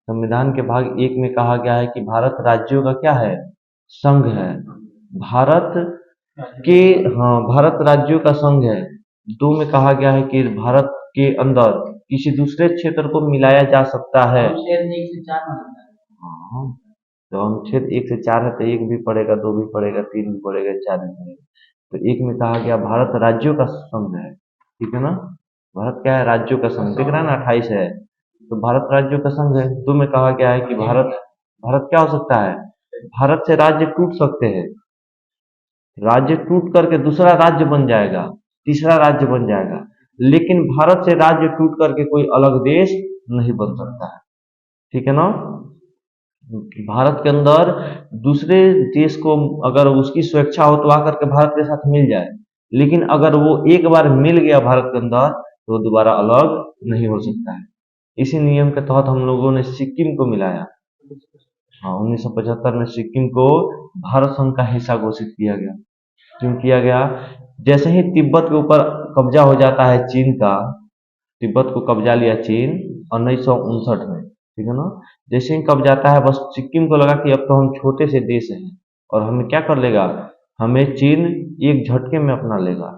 संविधान के भाग 1 में कहा गया है कि भारत राज्यों का क्या है, संघ है। भारत के हाँ भारत राज्यों का संघ है। 2 में कहा गया है कि भारत के अंदर किसी दूसरे क्षेत्र को मिलाया जा सकता है। हाँ, तो अनुच्छेद 1 से 4 है तो 1 भी पड़ेगा, 2 भी पड़ेगा, 3 भी पड़ेगा, 4 भी पड़ेगा। तो 1 में कहा गया भारत राज्यों का संघ है, ठीक है ना। भारत क्या है, राज्यों का संघ, दिख रहा है ना 28 है, तो भारत राज्यों का संघ है। 2 में कहा गया है कि भारत भारत क्या हो सकता है, भारत से राज्य टूट सकते हैं, राज्य टूट करके दूसरा राज्य बन जाएगा, तीसरा राज्य बन जाएगा, लेकिन भारत से राज्य टूट करके कोई अलग देश नहीं बन सकता है, ठीक है ना। भारत के अंदर दूसरे देश को अगर उसकी स्वेच्छा हो तो आकर के भारत के साथ मिल जाए, लेकिन अगर वो एक बार मिल गया भारत के अंदर तो वो दोबारा अलग नहीं हो सकता है। इसी नियम के तहत हम लोगों ने सिक्किम को मिलाया। हाँ, 1975 में सिक्किम को भारत संघ का हिस्सा घोषित किया गया। क्यों किया गया, जैसे ही तिब्बत के ऊपर कब्जा हो जाता है चीन का, तिब्बत को कब्जा लिया चीन 1959 में, ठीक है ना। जैसे ही कब जाता है बस सिक्किम को लगा कि अब तो हम छोटे से देश हैं और हमें क्या कर लेगा, हमें चीन एक झटके में अपना लेगा,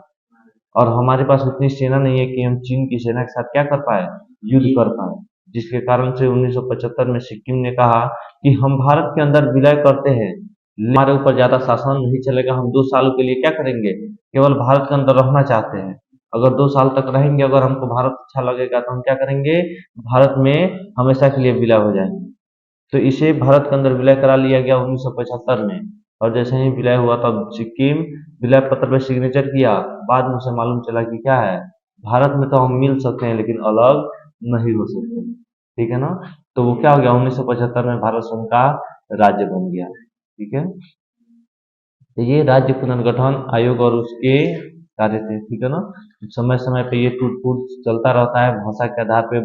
और हमारे पास उतनी सेना नहीं है कि हम चीन की सेना के साथ क्या कर पाए, युद्ध कर पाए। जिसके कारण से 1975 में सिक्किम ने कहा कि हम भारत के अंदर विलय करते हैं, हमारे ऊपर ज्यादा शासन नहीं चलेगा, हम 2 सालों के लिए क्या करेंगे, केवल भारत के अंदर रहना चाहते हैं। अगर 2 साल तक रहेंगे, अगर हमको भारत अच्छा लगेगा तो हम क्या करेंगे, भारत में हमेशा के लिए विलय हो जाएंगे। तो इसे भारत के अंदर विलय करा लिया गया 1975 में। और जैसे ही विलय हुआ तब सिक्किम विलय पत्र पे सिग्नेचर किया। बाद में उसे मालूम चला कि क्या है, भारत में तो हम मिल सकते हैं लेकिन अलग नहीं हो सकते, ठीक है ना। तो वो क्या हो गया, 1975 में भारत संघ का राज्य बन गया, ठीक है। तो ये राज्य पुनर्गठन आयोग और उसके कार्य थे, ठीक है ना। समय समय पे ये टूट फूट चलता रहता है, भाषा के आधार पे